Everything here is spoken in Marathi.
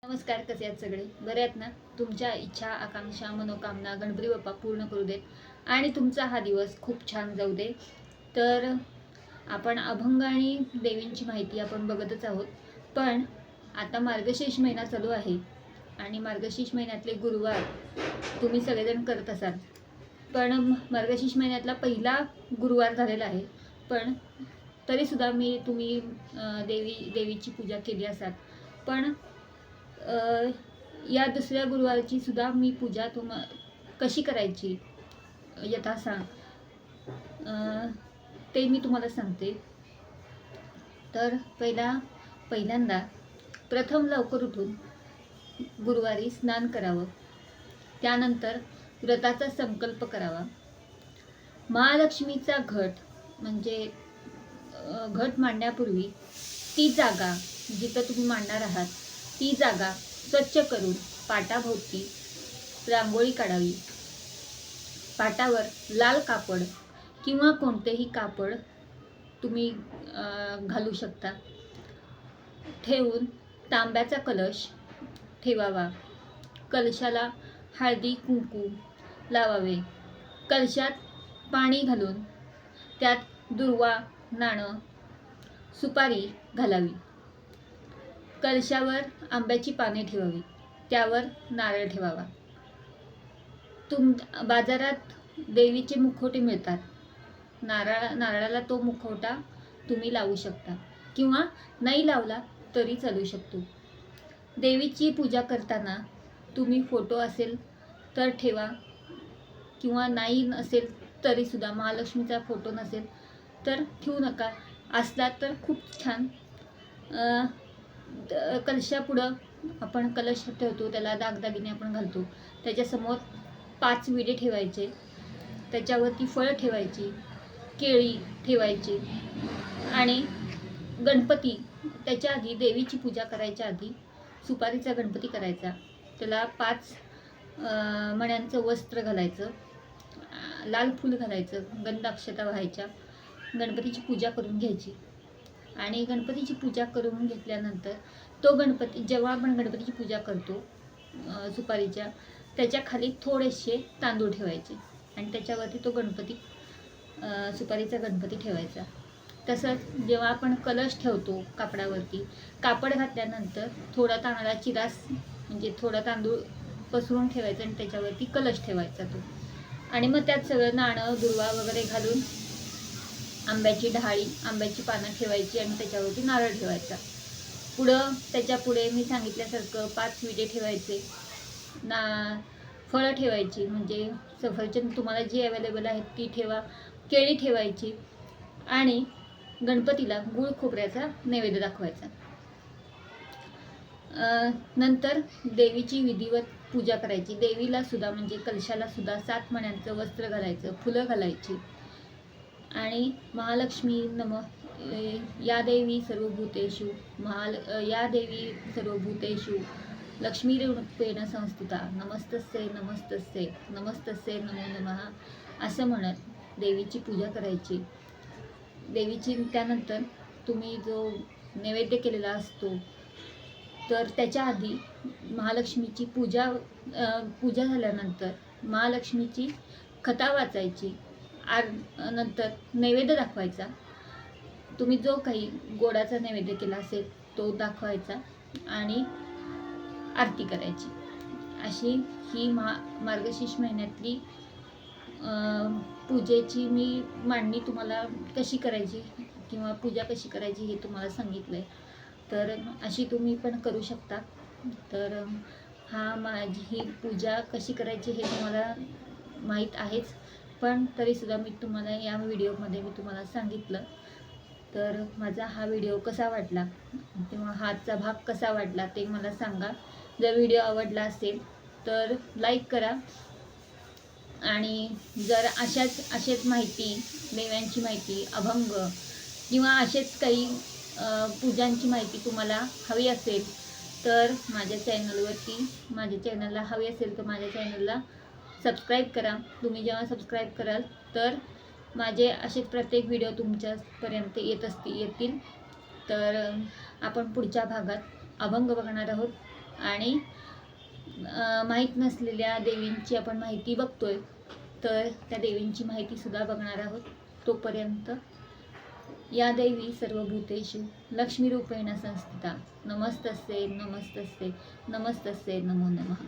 नमस्कार, कसे आहेत सगळे? बरे आहेत ना? तुमच्या इच्छा, आकांक्षा, मनोकामना गणपती बाप्पा पूर्ण करू देत आणि तुमचा हा दिवस खूप छान जाऊ दे. तर आपण अभंग आणि देवींची माहिती आपण बघतच आहोत. पण आता मार्गशीर्ष महिना चालू आहे आणि मार्गशीर्ष महिन्यातले गुरुवार तुम्ही सगळेजण करत असाल. पण मार्गशीर्ष महिन्यातला पहिला गुरुवार झालेला आहे. पण तरीसुद्धा तुम्ही देवीची पूजा केली असाल. पण या दुसऱ्या गुरुवारची सुद्धा मी पूजा कशी करायची यथासांग ते मी तुम्हाला सांगते. तर पहिल्यांदा प्रथम लवकर उठून गुरुवारी स्नान करावं. त्यानंतर व्रताचा संकल्प करावा. महालक्ष्मीचा घट म्हणजे घट मांडण्यापूर्वी ती जागा जिथं तुम्ही मांडणार आहात ती जागा स्वच्छ करून पाटाभोवती रांगोळी काढावी. पाटावर लाल कापड किंवा कोणतेही कापड तुम्ही घालू शकता. ठेवून तांब्याचा कलश ठेवावा. कलशाला हळदी कुंकू लावावे. कलशात पाणी घालून त्यात दुर्वा, नाणं, सुपारी घालावी. कलशावर आंब्याची पाने ठेवावी. त्यावर नारळ ठेवावा. बाजारात देवीचे मुखवटे मिळतात. नारळाला तो मुखवटा तुम्ही लावू शकता किंवा नाही लावला तरी चालू शकतो. देवीची पूजा करताना तुम्ही फोटो असेल तर ठेवा किंवा नाही नसेल तरीसुद्धा महालक्ष्मीचा फोटो नसेल तर ठेवू नका. असला तर खूप छान. कलशापुढं आपण कलश ठेवतो, त्याला दागदागिने आपण घालतो. त्याच्यासमोर 5 विडे ठेवायचे. त्याच्यावरती फळं ठेवायची, केळी ठेवायची आणि गणपती त्याच्या आधी देवीची पूजा करायच्या आधी सुपारीचा गणपती करायचा. त्याला 5 मण्यांचं वस्त्र घालायचं, लाल फूल घालायचं, गंध अक्षता व्हायच्या, गणपतीची पूजा करून घ्यायची. आणि गणपतीची पूजा करून घेतल्यानंतर तो गणपती जेव्हा आपण गणपतीची पूजा करतो सुपारीच्या त्याच्या खाली थोडेसे तांदूळ ठेवायचे आणि त्याच्यावरती तो सुपारीचा गणपती ठेवायचा. तसंच जेव्हा आपण कलश ठेवतो कापडावरती, कापड घातल्यानंतर थोडा तांदळाची रास म्हणजे थोडा तांदूळ पसरून ठेवायचा आणि त्याच्यावरती कलश ठेवायचा तो. आणि मग त्यात सगळं नाणं, दुर्वा वगैरे घालून आंब्याची ढाळी, आंब्याची पानं ठेवायची आणि त्याच्यावरती नारळ ठेवायचा. त्याच्या पुढे मी सांगितल्यासारखं 5 विडे ठेवायचे, फळं ठेवायची म्हणजे सफरचंद तुम्हाला जी अवेलेबल आहेत ती ठेवा, केळी ठेवायची आणि गणपतीला गूळ खोबऱ्याचा नैवेद्य दाखवायचा. नंतर देवीची विधिवत पूजा करायची. देवीला सुद्धा म्हणजे कलशाला सुद्धा 7 मण्यांचं वस्त्र घालायचं, फुलं घालायची आणि महालक्ष्मी या देवी सर्वभूतेषु या देवी सर्वभूतेषु लक्ष्मीरूपेण संस्थिता नमस्तस्यै नमस्तस्यै नमस्तस्यै नमो नमः असं म्हणत देवीची पूजा करायची. त्यानंतर तुम्ही जो नैवेद्य केलेला असतो तर त्याच्या आधी महालक्ष्मीची पूजा झाल्यानंतर महालक्ष्मीची कथा वाचायची. नंतर नैवेद्य दाखवायचा. तुम्ही जो काही गोडाचा नैवेद्य केला असेल तो दाखवायचा आणि आरती करायची. अशी ही मार्गशीर्ष महिन्यातली पूजेची मी मांडणी तुम्हाला कशी करायची किंवा पूजा कशी करायची हे तुम्हाला सांगितलं आहे. तर अशी तुम्ही पण करू शकता. तर माझी ही पूजा कशी करायची हे तुम्हाला माहीत आहेच, पण तरीसुद्धा मी तुम्हाला या व्हिडिओमध्ये मी तुम्हाला सांगितलं. तर माझा हा व्हिडिओ कसा वाटला किंवा हाचा भाग कसा वाटला ते मला सांगा. जर व्हिडिओ आवडला असेल तर लाईक करा आणि जर असेच माहिती, देव्यांची माहिती, अभंग किंवा असेच काही पूजांची माहिती तुम्हाला हवी असेल तर माझ्या चॅनलला हवी असेल तर माझ्या चॅनलला सबस्क्राईब करा. तुम्ही जेव्हा सबस्क्राईब कराल तर माझे असेच प्रत्येक व्हिडिओ तुमच्यापर्यंत येतील. तर आपण पुढच्या भागात अभंग बघणार आहोत. आणि माहीत नसलेल्या देवींची आपण माहिती बघतोय, तर त्या देवींची माहितीसुद्धा बघणार आहोत. तोपर्यंत या देवी सर्वभूतेषु लक्ष्मीरूपेण संस्थिता नमस्तस्यै नमस्तस्यै नमस्तस्यै नमो नमः.